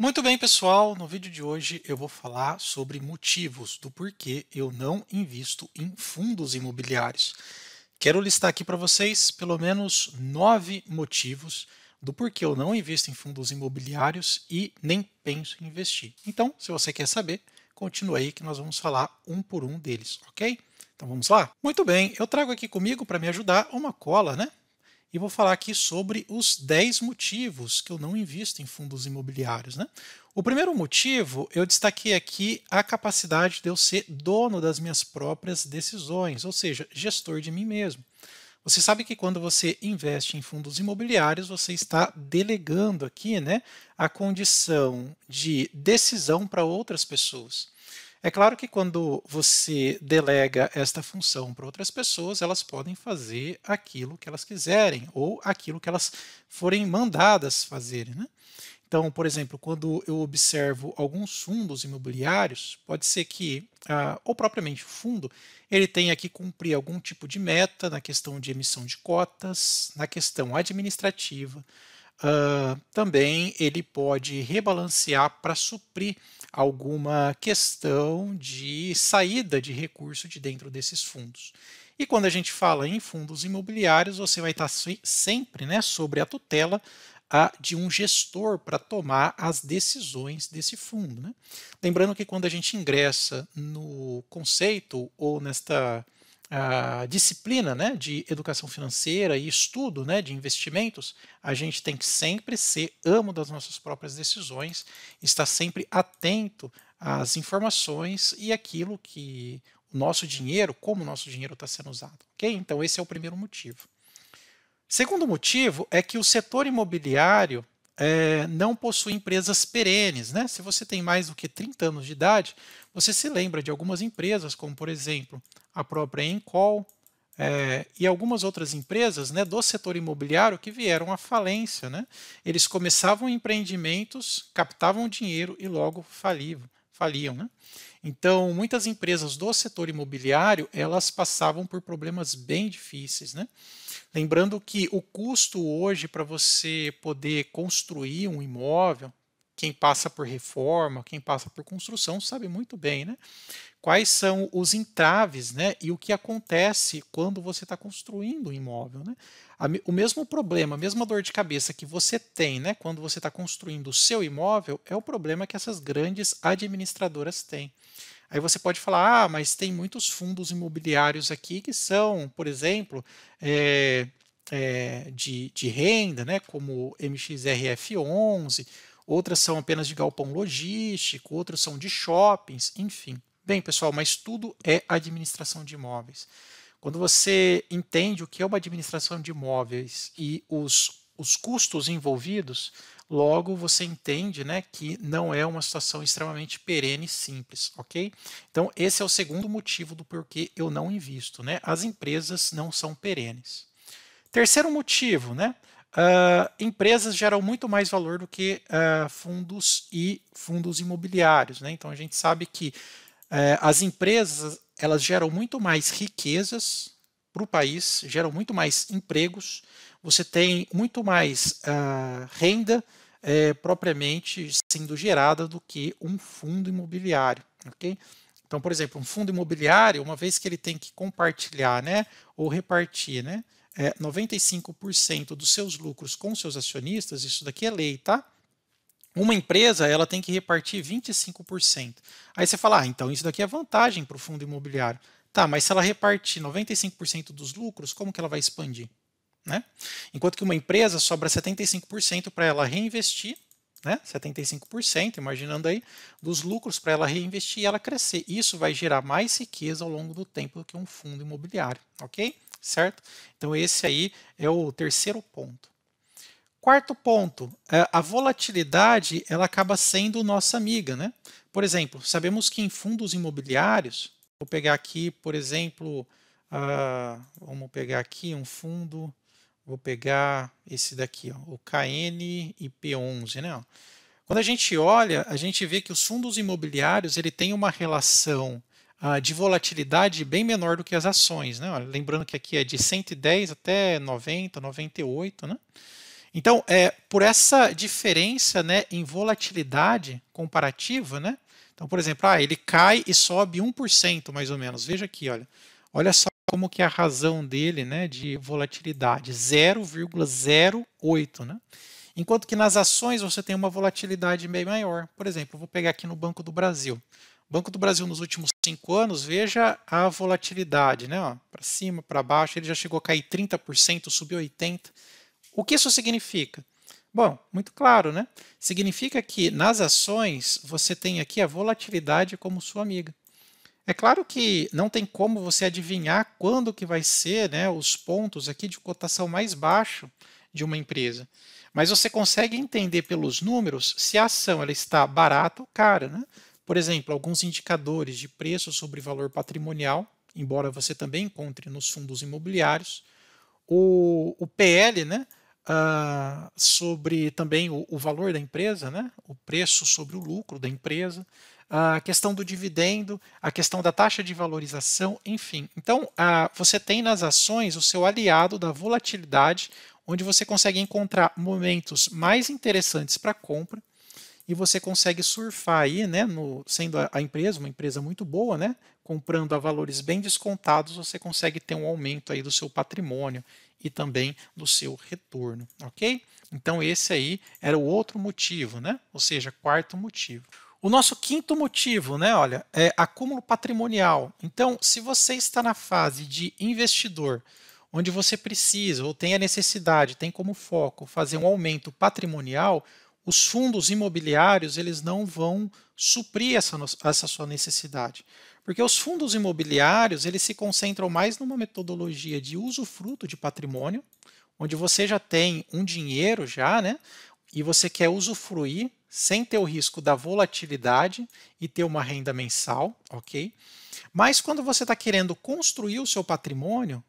Muito bem, pessoal. No vídeo de hoje eu vou falar sobre motivos do porquê eu não invisto em fundos imobiliários. Quero listar aqui para vocês pelo menos 9 motivos do porquê eu não invisto em fundos imobiliários e nem penso em investir. Então, se você quer saber, continue aí que nós vamos falar um por um deles, ok? Então vamos lá? Muito bem, eu trago aqui comigo para me ajudar uma cola, né? E vou falar aqui sobre os 10 motivos que eu não invisto em fundos imobiliários, né? O primeiro motivo, eu destaquei aqui a capacidade de eu ser dono das minhas próprias decisões, ou seja, gestor de mim mesmo. Você sabe que quando você investe em fundos imobiliários, você está delegando aqui, né, a condição de decisão para outras pessoas. É claro que quando você delega esta função para outras pessoas, elas podem fazer aquilo que elas quiserem ou aquilo que elas forem mandadas fazerem, né? Então, por exemplo, quando eu observo alguns fundos imobiliários, pode ser que, ou propriamente o fundo, ele tenha que cumprir algum tipo de meta na questão de emissão de cotas, na questão administrativa. Também ele pode rebalancear para suprir alguma questão de saída de recurso de dentro desses fundos. E quando a gente fala em fundos imobiliários, você vai estar sempre, né, sobre a tutela de um gestor para tomar as decisões desse fundo, né? Lembrando que quando a gente ingressa no conceito ou nesta a disciplina, né, de educação financeira e estudo, né, de investimentos, a gente tem que sempre ser amo das nossas próprias decisões, estar sempre atento às informações e aquilo que o nosso dinheiro, como o nosso dinheiro está sendo usado. Ok? Então, esse é o primeiro motivo. Segundo motivo é que o setor imobiliário não possui empresas perenes, né? Se você tem mais do que 30 anos de idade, você se lembra de algumas empresas, como por exemplo a própria Encol e algumas outras empresas, né, do setor imobiliário que vieram à falência, né? Eles começavam empreendimentos, captavam dinheiro e logo faliam, né? Então, muitas empresas do setor imobiliário, elas passavam por problemas bem difíceis, né? Lembrando que o custo hoje para você poder construir um imóvel, quem passa por reforma, quem passa por construção, sabe muito bem, né? Quais são os entraves, né? E o que acontece quando você está construindo um imóvel, né? O mesmo problema, a mesma dor de cabeça que você tem, né, quando você está construindo o seu imóvel, é o problema que essas grandes administradoras têm. Aí você pode falar, mas tem muitos fundos imobiliários aqui que são, por exemplo, de renda, né, como MXRF11, outras são apenas de galpão logístico, outras são de shoppings, enfim. Bem, pessoal, mas tudo é administração de imóveis. Quando você entende o que é uma administração de imóveis e os custos envolvidos, logo você entende, né, que não é uma situação extremamente perene e simples, ok? Então, esse é o segundo motivo do porquê eu não invisto, né? As empresas não são perenes. Terceiro motivo, né? Empresas geram muito mais valor do que fundos e fundos imobiliários, né? Então a gente sabe que as empresas elas geram muito mais riquezas para o país, geram muito mais empregos, você tem muito mais renda propriamente sendo gerada do que um fundo imobiliário, ok? Então, por exemplo, um fundo imobiliário, uma vez que ele tem que compartilhar, né, ou repartir, né, 95% dos seus lucros com seus acionistas, isso daqui é lei, tá? Uma empresa ela tem que repartir 25%. Aí você fala, então isso daqui é vantagem para o fundo imobiliário. Tá, mas se ela repartir 95% dos lucros, como que ela vai expandir? Né? Enquanto que uma empresa sobra 75% para ela reinvestir, né? 75%, imaginando aí, dos lucros para ela reinvestir e ela crescer. Isso vai gerar mais riqueza ao longo do tempo do que um fundo imobiliário, ok? Certo? Então esse aí é o terceiro ponto. Quarto ponto, a volatilidade ela acaba sendo nossa amiga, né? Por exemplo, sabemos que em fundos imobiliários, vou pegar aqui, por exemplo, vamos pegar aqui um fundo, vou pegar esse daqui, ó, o KNIP11, né? Quando a gente olha, a gente vê que os fundos imobiliários ele tem uma relação de volatilidade bem menor do que as ações, né? Olha, lembrando que aqui é de 110 até 90, 98, né? Então, por essa diferença, né, em volatilidade comparativa, né? Então, por exemplo, ele cai e sobe 1% mais ou menos. Veja aqui, olha. Olha só como que é a razão dele, né, de volatilidade, 0,08, né? Enquanto que nas ações você tem uma volatilidade bem maior. Por exemplo, eu vou pegar aqui no Banco do Brasil. Banco do Brasil nos últimos 5 anos, veja a volatilidade, né? Para cima, para baixo, ele já chegou a cair 30%, subiu 80%. O que isso significa? Bom, muito claro, né? Significa que nas ações você tem aqui a volatilidade como sua amiga. É claro que não tem como você adivinhar quando que vai ser, né, os pontos aqui de cotação mais baixo de uma empresa. Mas você consegue entender pelos números se a ação ela está barata ou cara, né? Por exemplo, alguns indicadores de preço sobre valor patrimonial, embora você também encontre nos fundos imobiliários, o PL, né, sobre também o valor da empresa, né, o preço sobre o lucro da empresa, a questão do dividendo, a questão da taxa de valorização, enfim. Então, você tem nas ações o seu aliado da volatilidade, onde você consegue encontrar momentos mais interessantes para compra e você consegue surfar aí, né, sendo a empresa uma empresa muito boa, né, comprando a valores bem descontados, você consegue ter um aumento aí do seu patrimônio e também do seu retorno, ok? Então esse aí era o outro motivo, né? Ou seja, quarto motivo. O nosso quinto motivo, né, olha, é acúmulo patrimonial. Então, se você está na fase de investidor, onde você precisa ou tem a necessidade, tem como foco fazer um aumento patrimonial, os fundos imobiliários eles não vão suprir essa sua necessidade. Porque os fundos imobiliários eles se concentram mais numa metodologia de usufruto de patrimônio, onde você já tem um dinheiro já, né? E você quer usufruir sem ter o risco da volatilidade e ter uma renda mensal, ok? Mas quando você está querendo construir o seu patrimônio,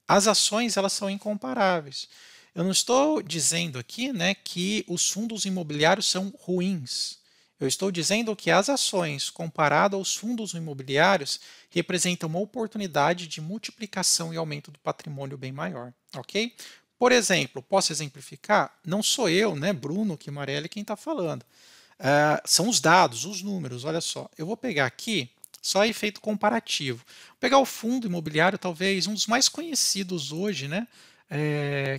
as ações elas são incomparáveis. Eu não estou dizendo aqui, né, que os fundos imobiliários são ruins. Eu estou dizendo que as ações, comparado aos fundos imobiliários, representam uma oportunidade de multiplicação e aumento do patrimônio bem maior, ok? Por exemplo, posso exemplificar? Não sou eu, né, Bruno Chimarelli, quem está falando. São os dados, os números. Olha só, eu vou pegar aqui só efeito comparativo. Vou pegar o fundo imobiliário, talvez um dos mais conhecidos hoje, né?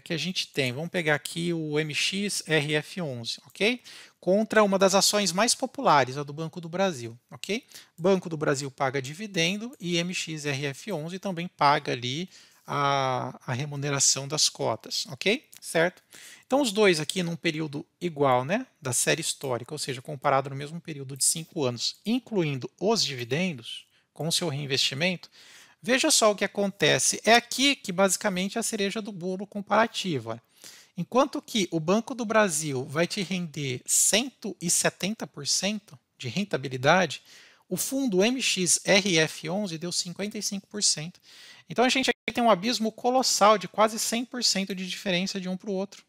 Que a gente tem. Vamos pegar aqui o MXRF11, ok? Contra uma das ações mais populares, a do Banco do Brasil, ok? Banco do Brasil paga dividendo e MXRF11 também paga ali a remuneração das cotas, ok? Certo? Então, os dois aqui num período igual, né, da série histórica, ou seja, comparado no mesmo período de 5 anos, incluindo os dividendos, com o seu reinvestimento, veja só o que acontece. É aqui que basicamente é a cereja do bolo comparativo. Enquanto que o Banco do Brasil vai te render 170% de rentabilidade, o fundo MXRF11 deu 55%. Então a gente aqui tem um abismo colossal de quase 100% de diferença de um para o outro.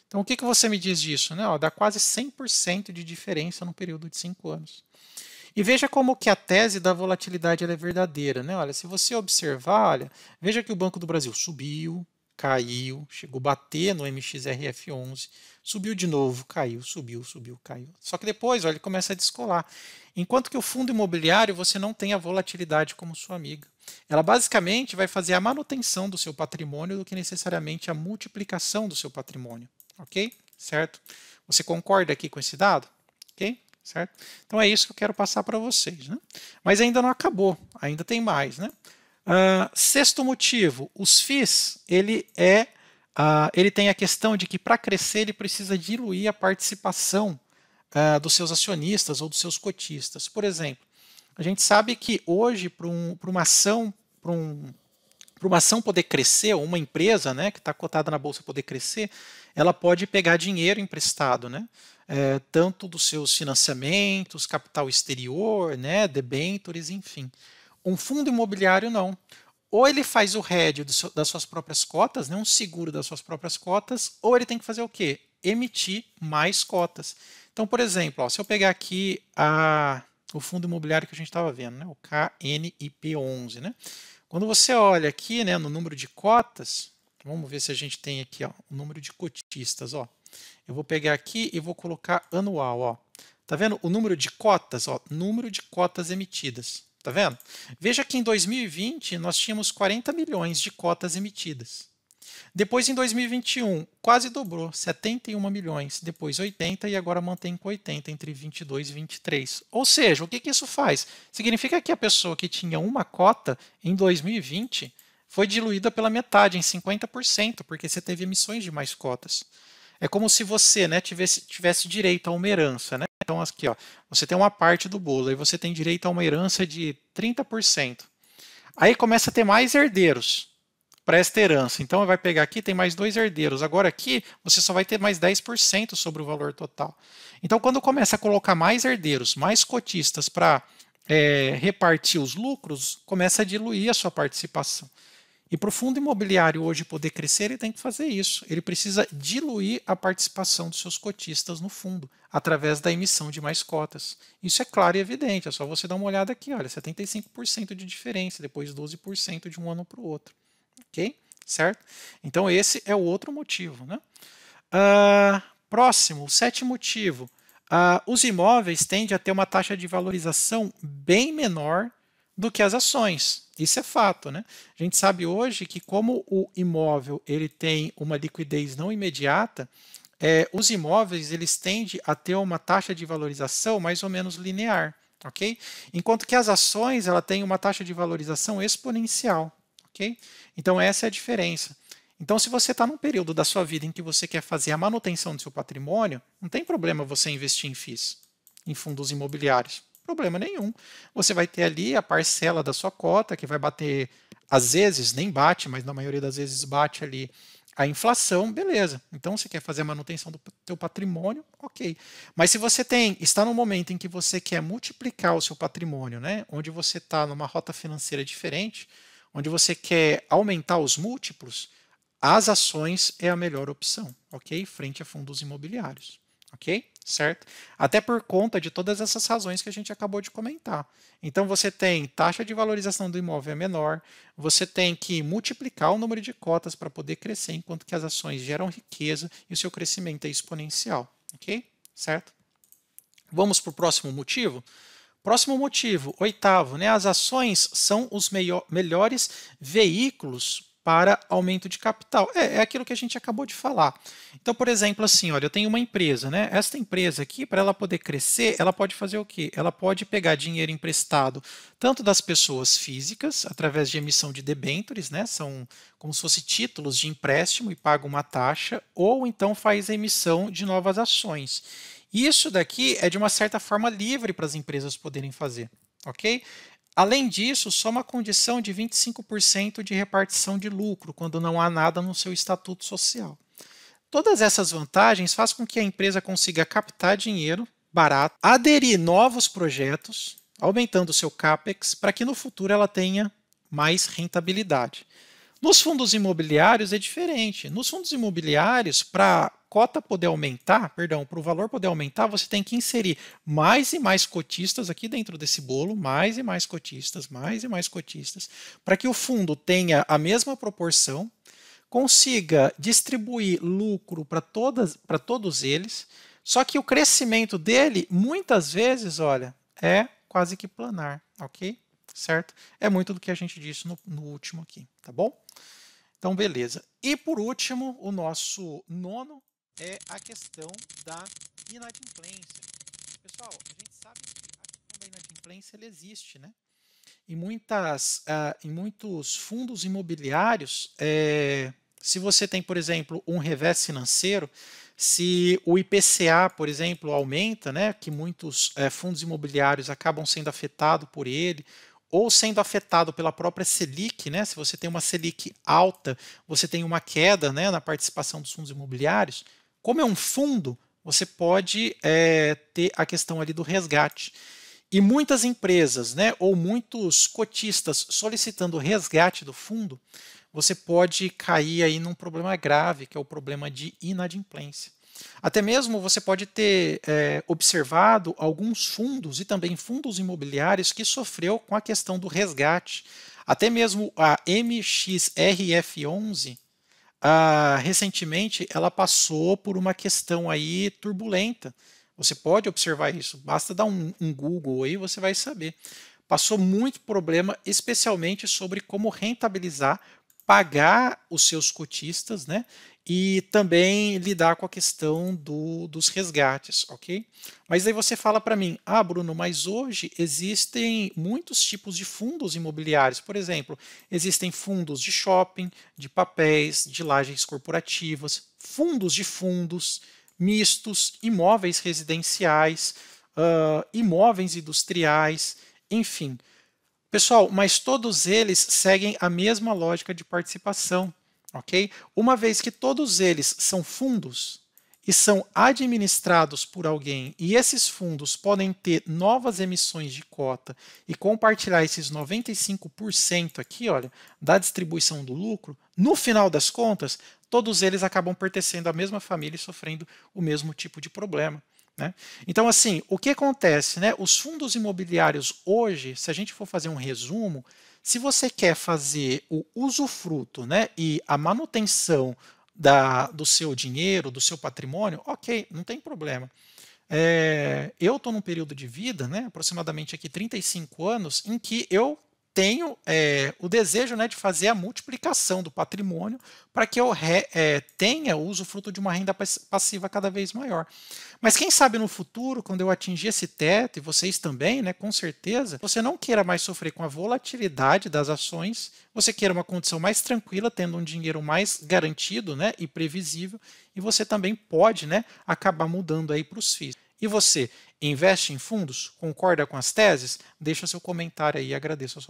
Então o que você me diz disso? Né? Dá quase 100% de diferença no período de 5 anos. E veja como que a tese da volatilidade é verdadeira, né? Olha, se você observar, olha, veja que o Banco do Brasil subiu, caiu, chegou a bater no MXRF11, subiu de novo, caiu, subiu, subiu, caiu. Só que depois, olha, ele começa a descolar. Enquanto que o fundo imobiliário você não tem a volatilidade como sua amiga. Ela basicamente vai fazer a manutenção do seu patrimônio do que necessariamente a multiplicação do seu patrimônio, ok? Certo? Você concorda aqui com esse dado? Ok? Certo? Então é isso que eu quero passar para vocês. Né? Mas ainda não acabou, ainda tem mais. Né? Sexto motivo, os FIIs, ele tem a questão de que para crescer ele precisa diluir a participação dos seus acionistas ou dos seus cotistas. Por exemplo, a gente sabe que hoje para uma ação, para uma ação poder crescer, ou uma empresa, né, que está cotada na bolsa poder crescer, ela pode pegar dinheiro emprestado, né, tanto dos seus financiamentos, capital exterior, né, debêntures, enfim. Um fundo imobiliário não. Ou ele faz o hedge das suas próprias cotas, né, um seguro das suas próprias cotas, ou ele tem que fazer o quê? Emitir mais cotas. Então, por exemplo, se eu pegar aqui o fundo imobiliário que a gente estava vendo, né, o KNIP11, né, quando você olha aqui, né, no número de cotas, Vamos ver se a gente tem aqui, ó, o número de cotistas, ó. Eu vou pegar aqui e vou colocar anual, ó. Tá vendo o número de cotas, ó, número de cotas emitidas. Tá vendo? Veja que em 2020 nós tínhamos 40 milhões de cotas emitidas. Depois, em 2021, quase dobrou, 71 milhões, depois 80 e agora mantém com 80 entre 22 e 23. Ou seja, o que isso faz? Significa que a pessoa que tinha uma cota em 2020 foi diluída pela metade, em 50%, porque você teve emissões de mais cotas. É como se você, né, tivesse direito a uma herança, né? Então, aqui, ó, você tem uma parte do bolo e você tem direito a uma herança de 30%. Aí começa a ter mais herdeiros para esta herança. Então, vai pegar aqui, tem mais 2 herdeiros. Agora aqui, você só vai ter mais 10% sobre o valor total. Então, quando começa a colocar mais herdeiros, mais cotistas para repartir os lucros, começa a diluir a sua participação. E para o fundo imobiliário hoje poder crescer, ele tem que fazer isso. Ele precisa diluir a participação dos seus cotistas no fundo, através da emissão de mais cotas. Isso é claro e evidente, é só você dar uma olhada aqui, olha, 75% de diferença, depois 12% de um ano para o outro. Ok? Certo? Então esse é o outro motivo. Né? Próximo, o sétimo motivo. Os imóveis tendem a ter uma taxa de valorização bem menor do que as ações. Isso é fato, né? A gente sabe hoje que como o imóvel ele tem uma liquidez não imediata, os imóveis eles tendem a ter uma taxa de valorização mais ou menos linear, ok? Enquanto que as ações ela tem uma taxa de valorização exponencial, ok? Então essa é a diferença. Então, se você está num período da sua vida em que você quer fazer a manutenção do seu patrimônio, não tem problema você investir em FIIs, em fundos imobiliários. Problema nenhum. Você vai ter ali a parcela da sua cota, que vai bater, às vezes nem bate, mas na maioria das vezes bate ali a inflação, beleza. Então, você quer fazer a manutenção do teu patrimônio, ok. Mas se você está no momento em que você quer multiplicar o seu patrimônio, né, onde você está numa rota financeira diferente, onde você quer aumentar os múltiplos, as ações é a melhor opção, ok? Frente a fundos imobiliários, ok? Certo? Até por conta de todas essas razões que a gente acabou de comentar. Então, você tem taxa de valorização do imóvel é menor, você tem que multiplicar o número de cotas para poder crescer, enquanto que as ações geram riqueza e o seu crescimento é exponencial, ok? Certo? Vamos para o próximo motivo? Próximo motivo, oitavo, né? As ações são os melhores veículos para aumento de capital. É aquilo que a gente acabou de falar. Então, por exemplo, assim, olha, eu tenho uma empresa, né? Esta empresa aqui, para ela poder crescer, ela pode fazer o quê? Ela pode pegar dinheiro emprestado tanto das pessoas físicas, através de emissão de debêntures, né? São como se fossem títulos de empréstimo e paga uma taxa, ou então faz a emissão de novas ações. Isso daqui é de uma certa forma livre para as empresas poderem fazer, ok? Além disso, só uma condição de 25% de repartição de lucro, quando não há nada no seu estatuto social. Todas essas vantagens fazem com que a empresa consiga captar dinheiro barato, aderir novos projetos, aumentando o seu CAPEX, para que no futuro ela tenha mais rentabilidade. Nos fundos imobiliários é diferente. Nos fundos imobiliários, para a cota poder aumentar, perdão, para o valor poder aumentar, você tem que inserir mais e mais cotistas aqui dentro desse bolo, mais e mais cotistas, para que o fundo tenha a mesma proporção, consiga distribuir lucro para todos eles, só que o crescimento dele, muitas vezes, olha, é quase que planar, ok? Certo? É muito do que a gente disse no último aqui, tá bom? Então, beleza. E por último, o nosso nono é a questão da inadimplência. Pessoal, a gente sabe que a questão da inadimplência ela existe, né? Em muitos fundos imobiliários, se você tem, por exemplo, um revés financeiro, se o IPCA, por exemplo, aumenta, né, que muitos fundos imobiliários acabam sendo afetados por ele, ou sendo afetado pela própria Selic, né? Se você tem uma Selic alta, você tem uma queda, né, na participação dos fundos imobiliários. Como é um fundo, você pode ter a questão ali do resgate. E muitas empresas, né, ou muitos cotistas solicitando resgate do fundo, você pode cair aí num problema grave, que é o problema de inadimplência. Até mesmo você pode ter observado alguns fundos e também fundos imobiliários que sofreu com a questão do resgate. Até mesmo a MXRF11, recentemente ela passou por uma questão aí turbulenta. Você pode observar isso, basta dar um Google aí, você vai saber. Passou muito problema, especialmente sobre como rentabilizar, pagar os seus cotistas, né? E também lidar com a questão dos resgates, ok? Mas aí você fala para mim, Bruno, mas hoje existem muitos tipos de fundos imobiliários. Por exemplo, existem fundos de shopping, de papéis, de lajes corporativas, fundos de fundos, mistos, imóveis residenciais, imóveis industriais, enfim. Pessoal, mas todos eles seguem a mesma lógica de participação, ok? Uma vez que todos eles são fundos e são administrados por alguém, e esses fundos podem ter novas emissões de cota e compartilhar esses 95% aqui, olha, da distribuição do lucro, no final das contas, todos eles acabam pertencendo à mesma família e sofrendo o mesmo tipo de problema. Né? Então, assim, o que acontece? Né? Os fundos imobiliários hoje, se a gente for fazer um resumo, se você quer fazer o usufruto, né, e a manutenção do seu dinheiro, do seu patrimônio, ok, não tem problema. Eu estou num período de vida, né, aproximadamente aqui 35 anos, em que eu tenho o desejo, né, de fazer a multiplicação do patrimônio para que eu tenha o usufruto de uma renda passiva cada vez maior. Mas quem sabe no futuro, quando eu atingir esse teto, e vocês também, né, com certeza, você não queira mais sofrer com a volatilidade das ações, você queira uma condição mais tranquila, tendo um dinheiro mais garantido, né, e previsível, e você também pode, né, acabar mudando aí para os FIIs. E você investe em fundos? Concorda com as teses? Deixa seu comentário aí, agradeço a sua